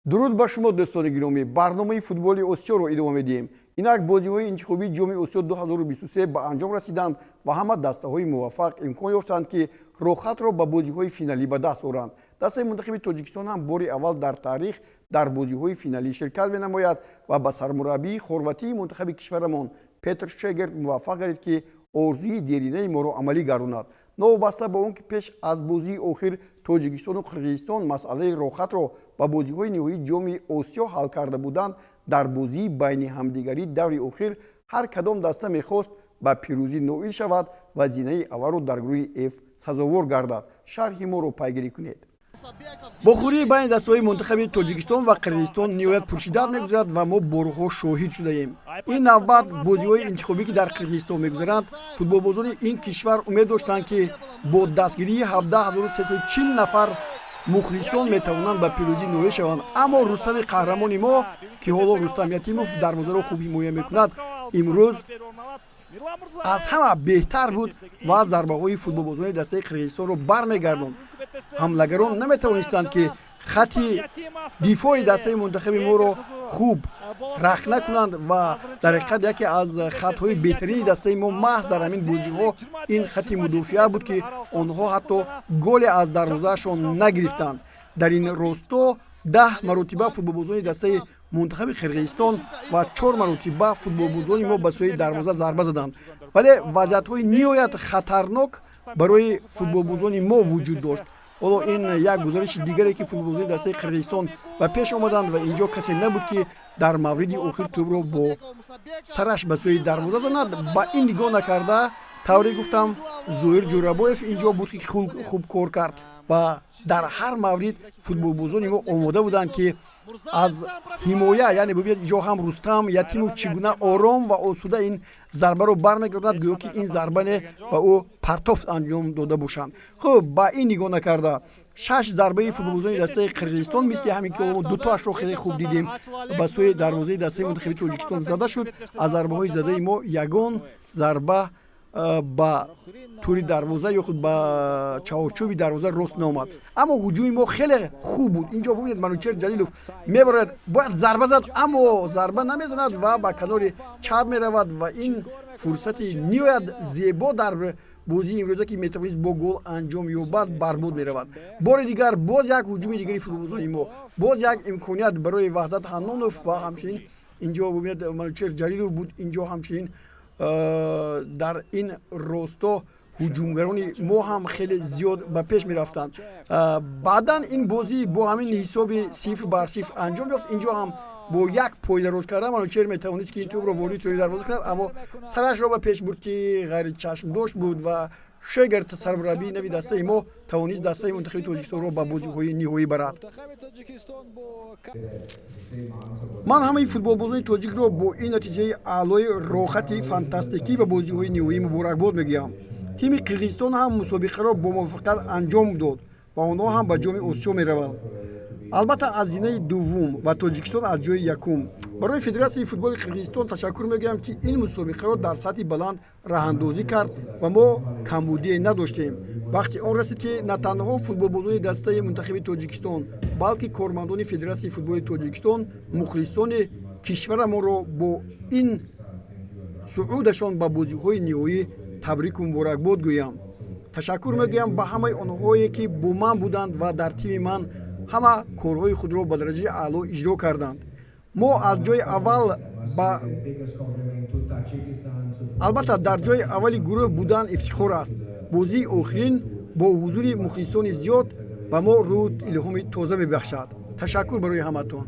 дуруд ба шумо дӯстони гиромӣ, барномаи футболи осиёро идома медиҳем. Инак бозиҳои интихобии ҷоми осиё 2023 ба анҷом расиданд ва ҳама дастаҳои муваффақ имкон ёфтанд ки рохатро ба бозиҳои финалӣ ба даст оранд. Дастаи мунтахаби Тоҷикистон ҳам бори аввал дар таърих дар бозиҳои финалӣ ширкат менамояд ва ба сармураббии хорватии мунтахаби кишварамон Петр Шегерт муваффақ гардид ки орзуи деринаи моро амалӣ гардонад. новобаста ба он ки пеш аз бозии охир Тоҷикистону Қирғизистон масъалаи рохатро ба бозиҳои ниҳоии ҷоми осиё ҳал карда буданд, дар бозии байни ҳамдигари даври охир ҳар кадом даста мехост ба пирӯзӣ ноил шавад ва зинаи аввалро дар гурӯҳи F сазовор гардад. шарҳи моро пайгирӣ кунед. бо хӯрии байни дастаҳои мунтахаби Тоҷикистон ва Қирғизистон ниҳоят пуршиддат мегузарад ва мо борҳо шоҳид шудаем. ин навбат бозиҳои интихобӣ ки дар Қирғизистон мегузаранд, футболбозони ин кишвар умед доштанд ки бо дастгирии 17340 нафар мухлисон метавонанд ба пирӯзӣ ноил шаванд. аммо Рустами қаҳрамони мо ки ҳоло Рустам Ятимов дарвозаро хуб ҳимоя мекунад, имрӯз аз ҳама беҳтар буд ва зарбаҳои футболбозони дастаи Қирғизистонро бармегардонд. ҳамлагарон наметавонистанд ки хати дифои дастаи мунтахаби моро хуб рахна кунанд ва дар ҳақиқат яке аз хатҳои беҳтарини дастаи мо маҳз дар ҳамин бозиҳо ин хати мудофиа буд ки онҳо ҳатто голе аз дарвозаашон нагирифтанд. дар ин росто 10 маротиба футболбозони дастаи мунтахаби Қирғизистон ва 4 маротиба футболбозони мо ба сӯи дарвоза зарба заданд. вале вазъиятҳои ниҳоят хатарнок барои футболбозони мо вуҷуд дошт. ҳоло ин як гузариши дигаре ки футболбозони дастаи Қирғизистон ба пеш омаданд ва инҷо касе набуд ки дар мавриди охир тӯбро бо сараш ба сӯи дарвоза занад. ба ин нигоҳ накарда тавре гуфтам Зуҳир Ҷӯрабоев инҷо буд ки хуб кор кард ва дар ҳар маврид футболбозони мо омода буданд ки аз ҳимоя, яъне бубинед инҷо ҳам Рустам Ятимов чӣ гуна ором ва осуда ин зарбаро бармегардонад, гӯё ки ин зарбане ба ӯ партофт анҷом дода бошанд. хуб ба ин нигоҳ накарда 6 зарбаи футболбозони дастаи Қирғизистон мисли ҳамин ки мо дутоашро хеле хуб дидем ба сӯи дарвозаи дастаи мунтахаби Тоҷикистон зада шуд. аз зарбаҳои задаи мо ягон зарба ба тури дарвоза ё худ ба чаҳорчӯби дарвоза рост наомад. аммо ҳуҷуми мо хеле хуб буд. инҷо бубинед Манучер Ҷалилов мебарад, бояд зарба зад, аммо зарба намезанад ва ба канори чап меравад ва ин фурсати ниҳоят зебо дар бозии имрӯза ки метавонист бо гол анҷом ёбад барбод меравад. бори дигар боз як ҳуҷуми дигари футболбозони мо, боз як имконият барои Ваҳдат Ҳаннонов ва ҳамчунин инҷо бубинед Манучер Ҷалилов буд. инҷо ҳамчунин дар ин росто ҳуҷумгарони мо ҳам хеле зиёд ба пеш мерафтанд. баъдан ин бозӣ бо ҳамин ҳисоби 0-0 анҷом ёфт. инҷо ҳам бо як пой дароз карда Манучер метавонист ки ин тӯбро ворид тӯри дарвоза кунад, аммо сарашро ба пеш бурд ки ғайричашмдош буд ва Шегерт сармураббии нави дастаи мо тавонист дастаи мунтахаби Тоҷикистонро ба бозиҳои ниҳоӣ барад. ман ҳамаи футболбозони тоҷикро бо ин натиҷаи аълои рохати фантастикӣ ба бозиҳои ниҳоӣ муборакбод мегӯям. тими Қирғизистон ҳам мусобиқаро бо муваффақият анҷом дод ва онҳо ҳам ба ҷоми осиё мераванд. албатта аз зинаи дуввум ва Тоҷикистон аз ҷои якум. барои Федератсияи футболи Қирғизистон ташаккур мегӯям ки ин мусобиқаро дар сатҳи баланд раҳандозӣ кард ва мо камбудие надоштем. вақти он расид ки на танҳо футболбозони дастаи мунтахаби Тоҷикистон, балки кормандони Федератсияи футболи Тоҷикистон мухлисони кишварамонро бо ин суъудашон ба бозиҳои ниҳоӣ табрику муборакбод гӯям. ташаккур мегӯям ба ҳамаи онҳое ки бо ман буданд ва дар тими ман ҳама корҳои худро ба дараҷаи аъло иҷро карданд. мо аз ҷои аввал албатта дар ҷои аввали гурӯҳ будан ифтихор аст. бозии охирин бо ҳузури мухлисони зиёд ба мо рӯҳ илҳоми тоза мебахшад. ташаккур барои ҳаматон.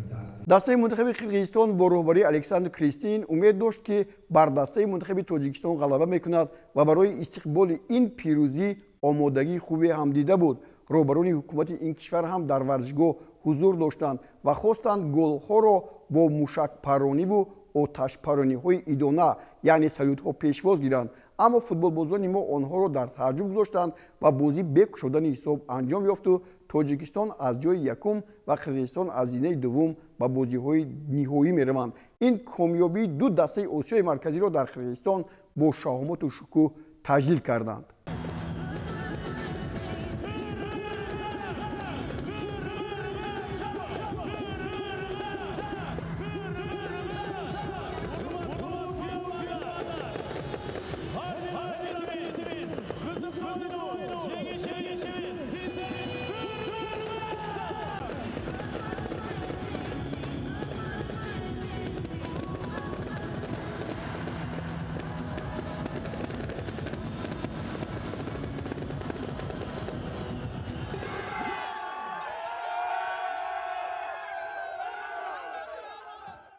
дастаи мунтахаби Қирғизистон бо роҳбарии Александр Кристин умед дошт ки бар дастаи мунтахаби Тоҷикистон ғалаба мекунад ва барои истиқболи ин пирӯзӣ омодагии хубе ҳам дида буд. роҳбарони ҳукумати ин кишвар ҳам дар варзишгоҳ ҳузур доштанд ва хостанд голҳоро бо мушакпарониву оташпарониҳои идона, яъне салютҳо пешвоз гиранд. аммо футболбозони мо онҳоро дар тааҷҷуб гузоштанд ва бозӣ бе кушодани ҳисоб анҷом ёфту Тоҷикистон аз ҷои якум ва Қирғизистон аз зинаи дуввум ба бозиҳои ниҳоӣ мераванд. ин комёбии ду дастаи Осиёи марказиро дар Қирғизистон бо шаҳомоту шукӯҳ таҷлил карданд.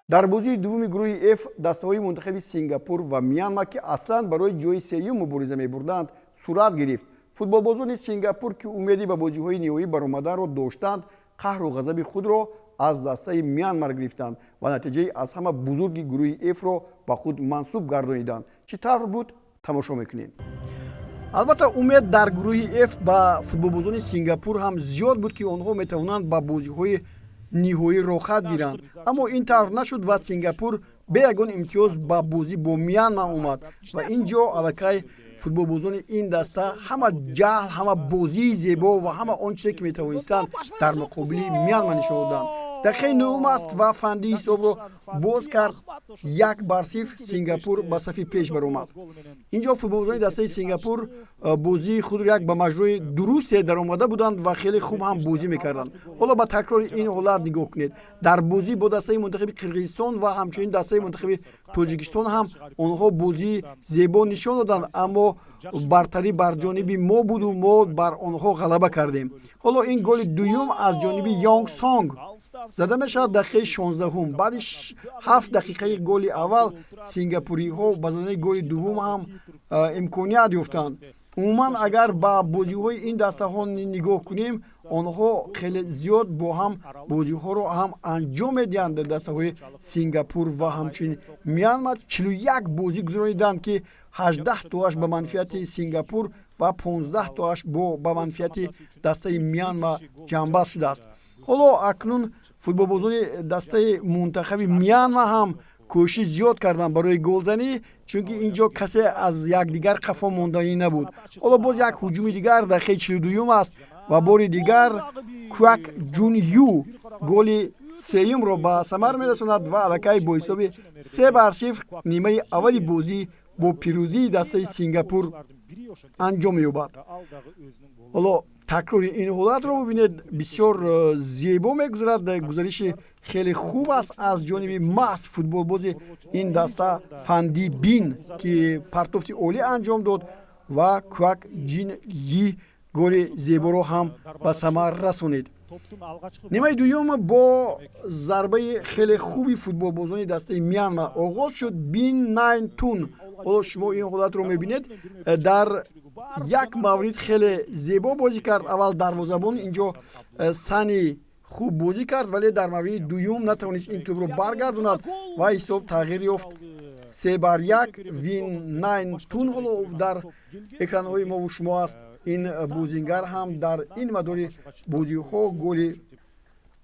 дар бозии дуввуми гурӯҳи F дастаҳои мунтахаби Сингапур ва Мянма ки аслан барои ҷои сеюм мубориза мебурданд сурат гирифт. Футболбозони Сингапур ки умеди ба бозиҳои ниҳоӣ баромаданро доштанд, қаҳру ғазаби худро аз дастаи Мянмар гирифтанд ва натиҷаи аз ҳама бузурги гурӯҳи F-ро ба худ мансуб гардониданд. Чӣ тавр буд? Тамошо мекунед. албатта умед дар гурӯҳи F ба футболбозони Сингапур ҳам зиёд буд ки онҳо метавонанд ба бозиҳои ниҳоӣ рохат гиранд, аммо ин тавр нашуд ва Сингапур бе ягон имтиёз ба бозӣ бо Мянма омад ва ин ҷо аллакай футболбозони ин даста ҳама ҷаҳл, ҳама бозии зебо ва ҳама он чизе ки метавонистанд дар муқобили Мянма нишон доданд. дақиқаи нӯҳум аст ва фанди ҳисобро боз кард. 1-0 Сингапур ба сафи пеш баромад. инҷо футболбозони дастаи Сингапур бозии худро як ба маҷрои дурусте даромада буданд ва хеле хуб ҳам бозӣ мекарданд. ҳоло ба такрори ин ҳолат нигоҳ кунед. дар бозӣ бо дастаи мунтахаби Қирғизистон ва ҳамчунин дастаи мунтахаби Тоҷикистон ҳам онҳо бозии зебо нишон доданд, аммо бартарӣ бар ҷониби мо буду, мо бар онҳо ғалаба кардем. ҳоло ин голи дуюм аз ҷониби Йонг Сонг зада мешавад дақиқаи 16-ум. баъди 7 дақиқаи голи аввал сингапуриҳо ба задани голи дуввум ҳам имконият ёфтанд. умуман агар ба бозиҳои ин дастаҳо нигоҳ кунем, онҳо хеле зиёд бо ҳам бозиҳоро ҳам анҷом медиҳанд. дастаҳои Сингапур ва ҳамчунин Мянма 41 бозӣ гузарониданд ки 18 тоаш ба манфиати Сингапур ва 15 тоаш ба манфиати дастаи Мянма ҷамъбаст шудааст. ҳоло акнун футболбозони дастаи мунтахаби Мянма ҳам кӯшиш зиёд карданд барои голзанӣ, чунки ин ҷо касе аз якдигар қафо монданӣ набуд. ҳоло боз як ҳуҷуми дигар дақиқаи 42 аст ва бори дигар Квак Ҷун Ю голи сеюмро ба самар мерасонад ва аллакай бо ҳисоби 3-0 нимаи аввали бозӣ бо пирӯзии дастаи Сингапур анҷом меёбад. ҳоло такрори ин ҳолатро бубинед, бисёр зебо мегузарад. гузариши хеле хуб аст аз ҷониби маҳз футболбози ин даста Фанди Бин ки партофти олӣ анҷом дод ва Квак Ҷин Yi голи зеборо ҳам ба самар расонид. нимаи дуюм бо зарбаи хеле хуби футболбозони дастаи Мянма оғоз шуд. Бин Найн Тун, ҳоло шумо ин ҳолатро мебинед, дар як маврид хеле зебо бозӣ кард. аввал дарвозабон инҷо сани хуб бозӣ кард, вале дар мавриди дуюм натавонист ин тӯбро баргардонад ва ҳисоб тағйир ёфт. 3-1 Вин Найн Тун ҳоло дар экранҳои мо шумо аст. ин бозингар ҳам дар ин мадори бозиҳо голи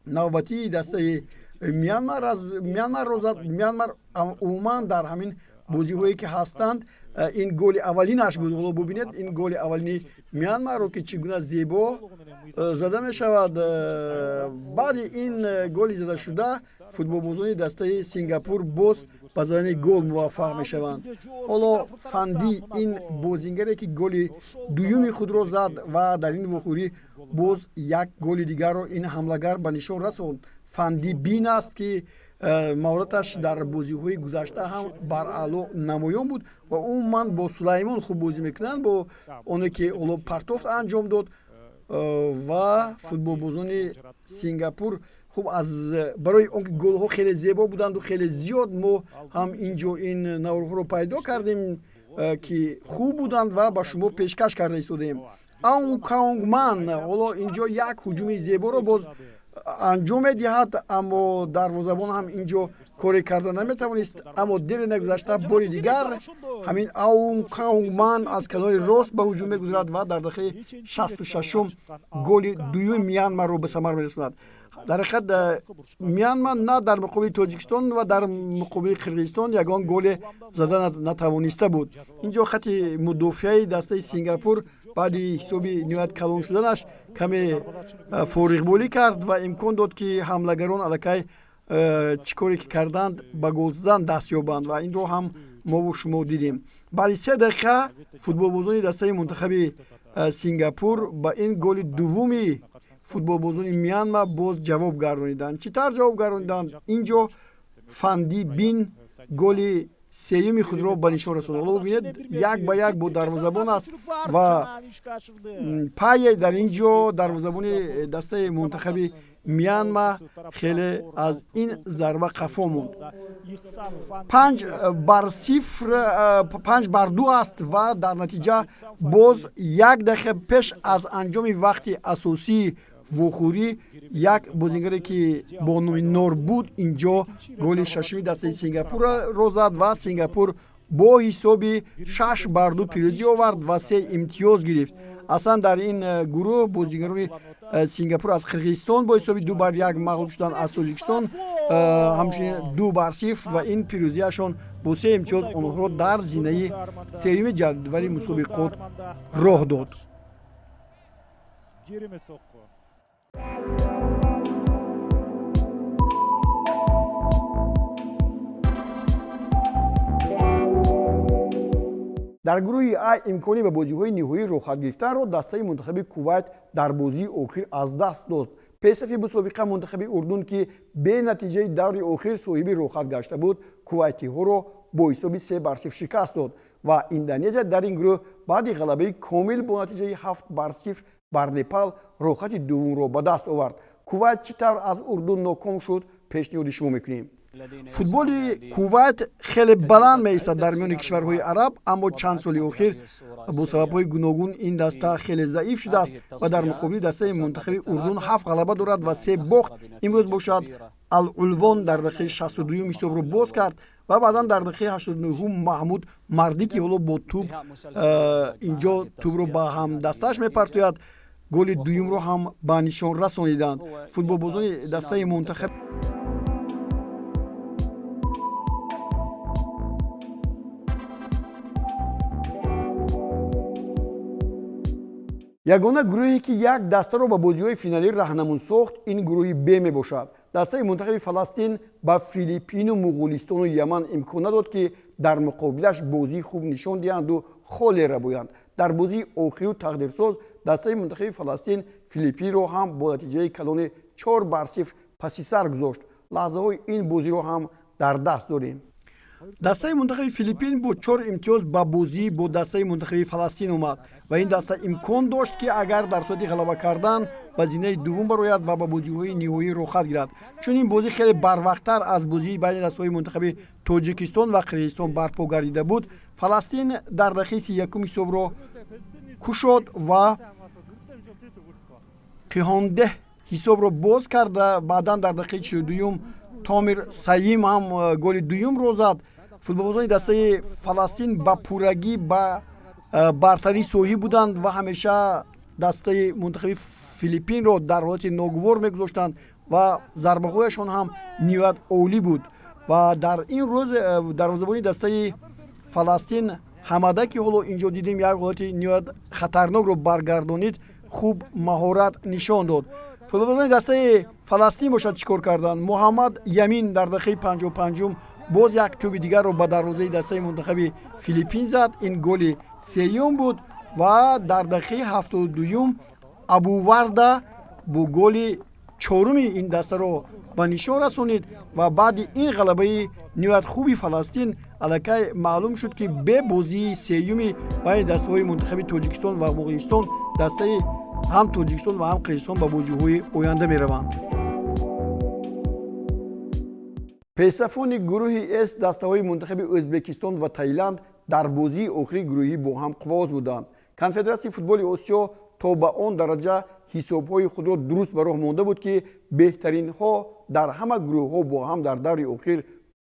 навбатии дастаи Мянмарро зад. Мянмар умуман дар ҳамин бозиҳое ки ҳастанд ин голи аввалинаш буд. ҳоло бубинед ин голи аввалини Мянмарро ки чӣ гуна зебо зада мешавад. баъди ин голи задашуда футболбозони дастаи Сингапур боз ба задани гол муваффақ мешаванд. ҳоло Фанди ин бозингаре ки голи дуюми худро зад ва дар ин вохӯрӣ боз як голи дигарро ин ҳамлагар ба нишон расонд. Фанди Бин аст ки маҳораташ дар бозиҳои гузашта ҳам баръало намоён буд ва умуман бо Сулаймон хуб бозӣ мекунанд, бо оне ки ҳоло партофт анҷом дод ва футболбозони Сингапур хуб аз барои он ки голҳо хеле зебо буданду хеле зиёд мо ҳам инҷо ин наврҳоро пайдо кардем ки хуб буданд ва ба шумо пешкаш карда истодаем. Аун Каунгман ҳоло инҷо як ҳуҷуми зеборо боз анҷом медиҳад, аммо дарвозабон ҳам инҷо коре карда наметавонист. аммо дере нагузашта бори дигар ҳамин Аун Каунгман аз канори рост ба ҳуҷум мегузарад ва дар дақиқаи 66 голи дуюми Мянмаро ба самар мерасонад. дар ҳақиқат Мянма на дар муқобили Тоҷикистон ва дар муқобили Қирғизистон ягон голе зада натавониста буд. инҷо хати мудофиаи дастаи Сингапур баъди ҳисоби ниҳоят калон шуданаш каме фориғболӣ кард ва имкон дод ки ҳамлагарон аллакай чӣ коре ки карданд ба гол задан даст ёбанд ва инро ҳам мо шумо дидем. баъди 3 дақиқа футболбозони дастаи мунтахаби Сингапур ба ин голи дуввуми футболбозони Мянма боз ҷавоб гардониданд. чӣ тавр ҷавоб гардониданд? инҷо Фанди Бин голи سیومی خود را به نشان رساند. حالا ببینید یک به یک با دروازه‌بان است و پای در اینجا دروازه‌بان دسته منتخب میانمار خیلی از این ضربه خفا موند. 5-2 است و در نتیجه باز یک دقیقه پیش از انجام وقت اساسی وخوری یک بازیگری که با نام نور بود اینجا گل ششمی دسته سینگاپور را زد و سینگاپور با حساب 6-2 پیروزی آورد و 3 امتیاز گرفت. اصلا در این گروه بازیگران سینگاپور از قرقیزستان با حساب 2-1 مغلوب شدند از تاجیکستان، همچنین 2-0 و این پیروزیشان با 3 امتیاز آنها را در زینه سوم جدول مسابقات راه داد. در گروه ای امکانی به بازی‌های نهایی روخت گرفتن را دسته منتخب کویت در بازی آخر از دست داد. پیشرفت مسابقه منتخب اردن که به نتیجه دور آخر صاحب روخت گشته بود، کویتی‌ها را با حساب 3-0 شکست داد و اندونزیا در این گروه بعد غلبه کامل با نتیجه 7-0 بر نپال روخت دوم را به دست آورد. کویت چطور از اردن ناکام شد پیشنهاد شما می‌کنیم. فوتبال کویت خیلی بلند می‌ایستد در میان کشورهای عرب، اما چند سال اخیر با سبب‌های گوناگون این دسته خیلی ضعیف شده است و در مقابل دسته منتخب اردن 7 غلبه دارد و 3 باخت. امروز باشد العلوان در دقیقه 62 حساب را باز کرد و بعدا در دقیقه 89 محمود مردی که حالا با توپ اینجا توپ رو به هم دستش میپرتوید گل دوم رو هم به نشان رسانیدند. فوتبالبازان دسته منتخب یگانه گروهی که یک دسته را به بازی‌های فینالی راهنمون ساخت این گروه ب می باشد. دسته منتخب فلسطین با فیلیپین و مغولستان و یمن امکان داد که در مقابلش بازی خوب نشان دهند و خالی را بویند. در بازی آخری و تقدیرساز دسته منتخب فلسطین فیلیپین را هم با نتیجه کلان 4-0 پس سر گذاشت. لحظه های این بازی را هم در دست داریم. دسته منتخب فیلیپین با 4 امتیاز با بازی با دسته منتخب فلسطین اومد و این دسته امکان داشت که اگر در صورت غلبه کردن به زینه دوم براید و با بازی‌های نهایی روخت گیرد، چون این بازی خیلی بروقت‌تر از بازی بین دسته‌های منتخب تاجیکستان و قرقیزستان برپا گردیده بود. فلسطین در دقیقه 31 حساب را کشاد و قیهانده حساب را باز کرد. بعداً در دقیقه 42 تامیر سعیم هم گل دوم را زد. فوتبالبازان دسته فلسطین با پورگی با برتری صحیح بودند و همیشه دسته منتخب فیلیپین را در حالت ناگوار میگذاشتند و ضربه هایشان هم نیوت عالی بود و در این روز دروازه‌بان دسته فلسطین حماده که حالا اینجا دیدیم یک حالت نیوت خطرناک رو برگردانید، خوب مهارت نشان داد. فوتبالبازان دسته فلسطین باشد چیکار کردند. محمد یمین در دقیقه 55 باز یک توپ دیگر رو به دروازه دسته منتخب فیلیپین زد. این گل سوم بود و در دقیقه 72 ابوورده با گل چهارم این دسته رو به نشان رسانید و بعد این غلبه نیت خوبی فلسطین الکی معلوم شد که به بازی سوم بین دسته‌های منتخب تاجیکستان و مغولستان دسته هم تاجیکستان و هم قرقیزستان به بازی‌های آینده می‌روند. پیشرفان گروه اس دسته‌های منتخب ازبکستان و تایلند در بازی آخری گروهی با هم قواز بودند. کنفدراسیون فوتبال آسیا تا به آن درجه حساب‌های خود را درست به راه مانده بود که بهترین ها در همه گروه‌ها با هم در دور اخیر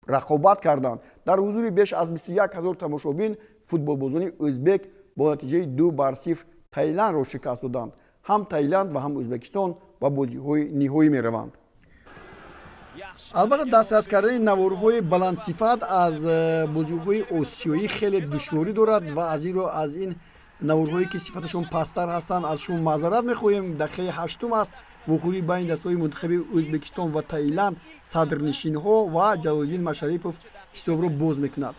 رقابت کردند. در حضور بیش از 21,000 تماشابین فوتبالبازان ازبک با نتیجه 2-0 تایلند را شکست دادند. هم تایلند و هم ازبکستان و بازی‌های نهایی می‌روند. البته دست کردن نوارهای بلند صفت از بازی‌های آسیایی خیلی دشواری دارد و از این نوارهایی که صفتشون پستر هستند ازشون معذرت می‌خواهیم. دقیقه 8 است وخوری بین دسته‌های منتخب ازبکستان و تایلند صدرنشین‌ها و جلال‌الدین مشرفوف حساب را باز می‌کند.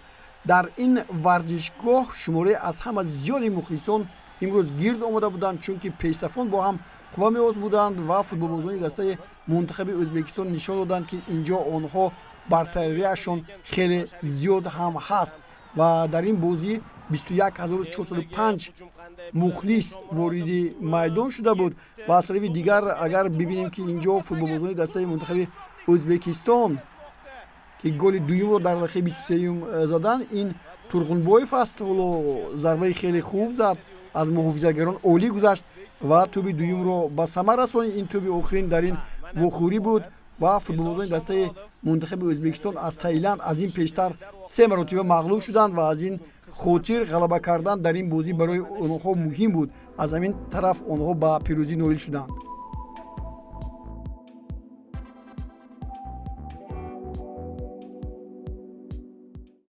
در این ورزشگاه شماره از همه زیاد مخلصان امروز گرد آمده بودند، چون که پیشرفان با هم قوام آز بودند و فوتبالبازان دسته منتخب ازبکستان نشان دادند که اینجا آنها бартариашон хеле зиёд ҳам ҳаст ва дар ин бозӣ 21405 мухлис вориди майдон шуда буд. ва аз тарафи дигар агар бибинем ки инҷо футболбозони дастаи мунтахаби ӯзбекистон ки голи дуюмро дар дақиқаи 23 задан, ин Турғунбоев аст. ҳоло зарбаи хеле хуб зад, аз муҳофизатгарон олӣ гузашт ва туби дуюмро ба самар расонид. ин туби охирин дар ин вохӯрӣ буд ва футболбозони дастаи мунтахаби Ӯзбекистон аз Таиланд аз ин пештар 3 маротиба мағлуб шуданд ва аз ин хотир ғалаба кардан дар ин бозӣ барои онҳо муҳим буд. аз ҳамин тараф онҳо ба пирӯзӣ ноил шуданд.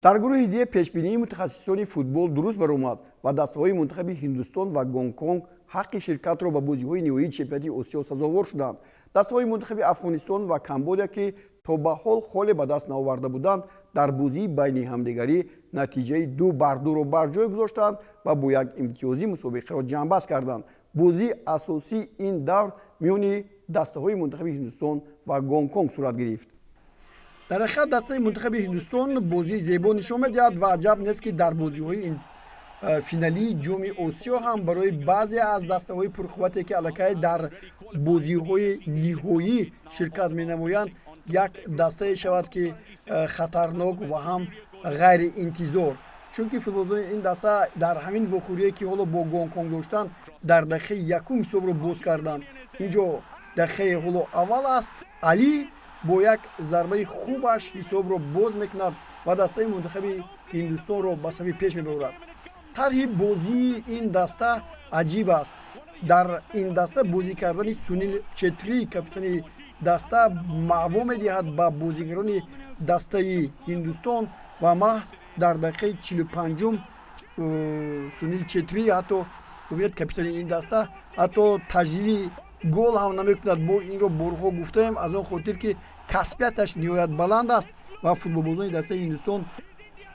дар гурӯҳи д пешбинии мутахассисони футбол дуруст баромад ва дастаҳои мунтахаби Ҳиндустон ва Гонконг ҳаққи ширкатро ба бозиҳои ниҳоии чемпионати Осиё сазовор шуданд. дастаҳои мунтахаби Афғонистон ва Камбодия ки то ба ҳол холе ба даст наоварда буданд, дар бозии байни ҳамдигарӣ натиҷаи 2-2-ро бар ҷой гузоштанд ва бо як имтиёзӣ мусобиқаро ҷамъбаст карданд. бозии асосии ин давр миёни дастаҳои мунтахаби Ҳиндустон ва Гонконг сурат гирифт. дар ҳақиқат дастаи мунтахаби Ҳиндустон бозии зебо нишон медиҳад ва аҷаб нест ки дар бозиҳои финалии ҷоми Осиё ҳам барои баъзе аз дастаҳои пурқуввате ки аллакай дар бозиҳои ниҳоӣ ширкат менамоянд, як дастае шавад ки хатарнок ва ҳам ғайриинтизор. чунки футболбозони ин даста дар ҳамин вохӯрие ки ҳоло бо Гонконг доштанд, дар дақиқаи якум ҳисобро боз карданд. инҷо дақиқаи ҳоло аввал аст. Алӣ бо як зарбаи хубаш ҳисобро боз мекунад ва дастаи мунтахаби Ҳиндустонро ба сафи пеш мебарад. тарҳи бозии ин даста аҷиб аст. дар ин даста бозӣ кардани Сунил Четри, капитани даста, маъво медиҳад ба бозигарони дастаи Ҳиндустон ва маҳз дар дақиқаи 45 Сунил Четри ҳатто бубинед капитани ин даста ҳатто таҷдиди гол ҳам намекунад. мо инро борҳо гуфтаем, аз он хотир ки касбияташ ниҳоят баланд аст ва футболбозони дастаи Ҳиндустон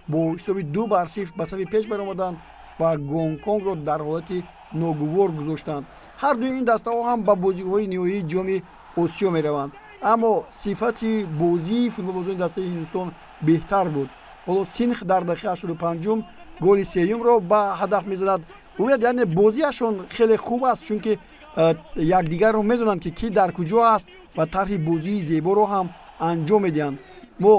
бо ҳисоби 2-0 ба сафи пеш баромаданд ва Гонконгро дар ҳолати ногувор гузоштанд. ҳардуи ин дастаҳо ҳам ба бозиҳои ниҳоии ҷоми Осиё мераванд, аммо сифати бозии футболбозони дастаи Ҳиндустон беҳтар буд. ҳоло Синх дар дақиқаи 85 голи сеюмро ба ҳадаф мезанад. бояд яъне бозиашон хеле хуб аст, чунки якдигарро медонанд ки кӣ дар куҷо аст ва тарҳи бозии зеборо ҳам анҷом медиҳанд. мо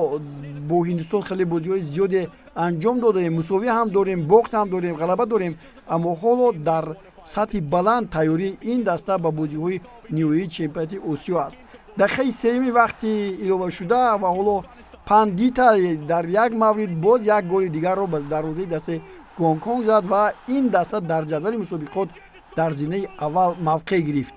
бо Ҳиндустон хеле бозиҳои зиёде анҷом додаем, мусовӣ ҳам дорем, бохт ҳам дорем, ғалаба дорем, аммо ҳоло дар сатҳи баланд тайёрии ин даста ба бозиҳои ниҳоии чемпионати Осиё аст. дақиқаи сеюми вақти иловашуда ва ҳоло Пандита дар як маврид боз як голи дигарро ба дарвозаи дастаи Гонконг зад ва ин даста дар ҷадвали мусобиқот дар зинаи аввал мавқеъ гирифт.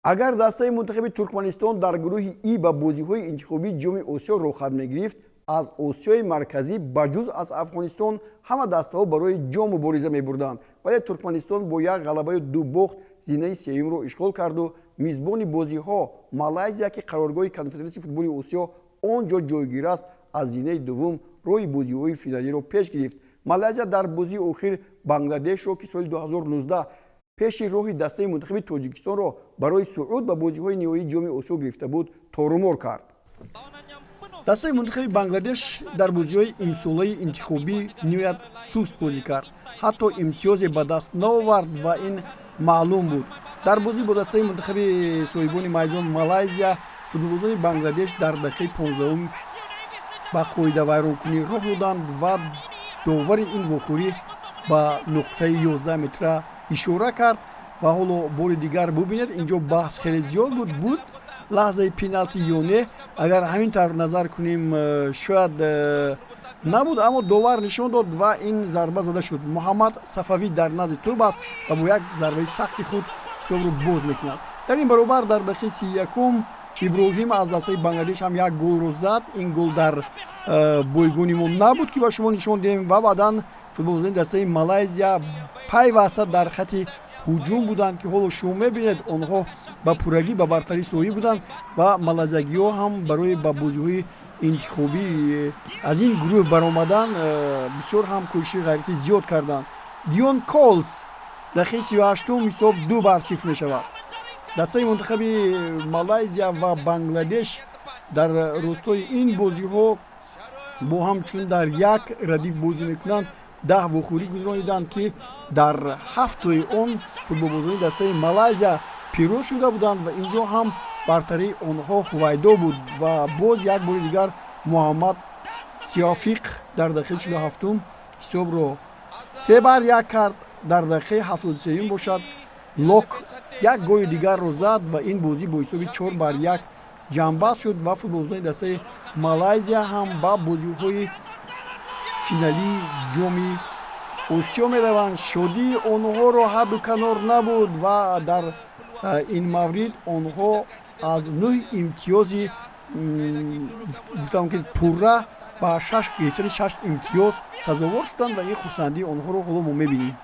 агар дастаи мунтахаби Туркманистон дар гурӯҳи И ба бозиҳои интихобии ҷоми Осиё рохат мегирифт, аз Осиёи марказӣ ба ҷуз аз Афғонистон ҳама дастаҳо барои ҷом мубориза мебурданд, вале Туркманистон бо як ғалабаю 2 бохт зинаи сеюмро ишғол карду мизбони бозиҳо Малайзия ки қароргоҳи конфедератсияи футболи Осиё он ҷо ҷойгир аст, аз зинаи дуввум роҳи бозиҳои финалиро пеш гирифт. Малайзия дар бозии охир Бангладешро ки соли 2019 пеши роҳи дастаи мунтахаби Тоҷикистонро барои суъуд ба бозиҳои ниҳоии ҷоми Осиё гирифта буд, торумор кард. дастаи мунтахаби Бангладеш дар бозиҳои имсолаи интихобӣ ниҳоят суст бозӣ кард. ҳатто имтиёзе ба даст наовард ва ин маълум буд. дар бозӣ бо дастаи мунтахаби соҳибони майдон Малайзия, футболбозони Бангладеш дар дақиқаи 15 ба қоидавайронкунӣ роҳ доданд ва довари ин вохӯрӣ ба нуқтаи 11 метра ишора кард ва ҳоло бори дигар бубинед, инҷо баҳс хеле зиёд буд лаҳзаи пеналти ё не. агар ҳамин тавр назар кунем шояд набуд, аммо довар нишон дод ва ин зарба зада шуд. Муҳаммад Сафавӣ дар назди тӯб аст ва бо як зарбаи сахти худ ҳисобро боз мекунад. дар ин баробар дар дақиқаи 31 Иброҳим аз дастаи Бангладеш ҳам як голро зад. ин гол дар бойгони мо набуд ки ба шумо нишон диҳем ва баъдан футболбозони дастаи Малайзия пайваста дар хати ҳуҷум буданд ки ҳоло шумо мебинед онҳо ба пуррагӣ ба бартарӣ соҳиб буданд ва малазагиҳо ҳам барои ба бозиҳои интихобӣ аз ин гурӯҳ баромадан бисёр ҳам кӯшиши ғайратӣ зиёд карданд. Дион Колс дақиқаи 38-ум ҳисоб 2-0 мешавад. дастаи мунтахаби Малайзия ва Бангладеш дар ростори ин бозиҳо бо ҳам чун дар як радиф бозӣ мекунанд 10 вохӯрӣ гузарониданд ки дар 7-тои он футболбозони дастаи Малайзия пирӯз шуда буданд ва инҷо ҳам бартарии онҳо ҳувайдо буд ва боз як бори дигар Муҳаммад Сиёфиқ дар дақиқаи 47-ум ҳисобро 3-1 кард. дар дақиқаи 73-ум бошад Лок як голи дигарро зад ва ин бозӣ бо ҳисоби 4-1 ҷамъбаст шуд ва футболбозони дастаи Малайзия ҳам ба бозиҳои финалии ҷоми Осиё мераванд. Шодии онҳоро ҳадду канор набуд ва дар ин маврид онҳо аз 9 имтиёзи гуфтам ки пурра ба 6 имтиёз сазовор шуданд ва ин хурсандии онҳоро ҳоло мо мебинем.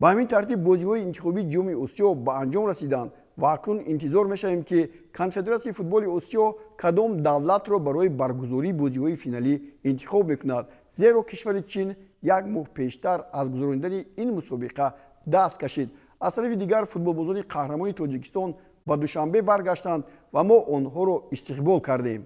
ба ҳамин тартиб бозиҳои интихобии ҷоми Осиё ба анҷом расиданд ва акнун интизор мешавем ки Конфедератсияи футболи Осиё кадом давлатро барои баргузории бозиҳои финалӣ интихоб мекунад, зеро кишвари Чин як моҳ пештар аз гузарондани ин мусобиқа даст кашид. аз тарафи дигар футболбозони қаҳрамони Тоҷикистон ба Душанбе баргаштанд ва мо онҳоро истиқбол кардем.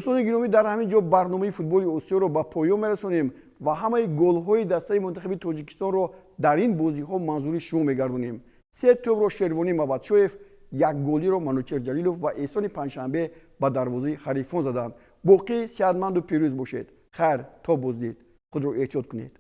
дӯстони гиромӣ, дар ҳамин ҷо барномаи футболи Осиёро ба поён мерасонем ва ҳамаи голҳои дастаи мунтахаби Тоҷикистонро дар ин бозиҳо манзури шумо мегардонем. 3 тӯбро Шервонӣ Мамадшоев, 1 голиро Манучер Ҷалилов ва Эҳсони Панҷшанбе ба дарвозаи ҳарифон заданд. боқӣ сеҳатманду пирӯз бошед. хайр, то боздид. худро эҳтиёт кунед.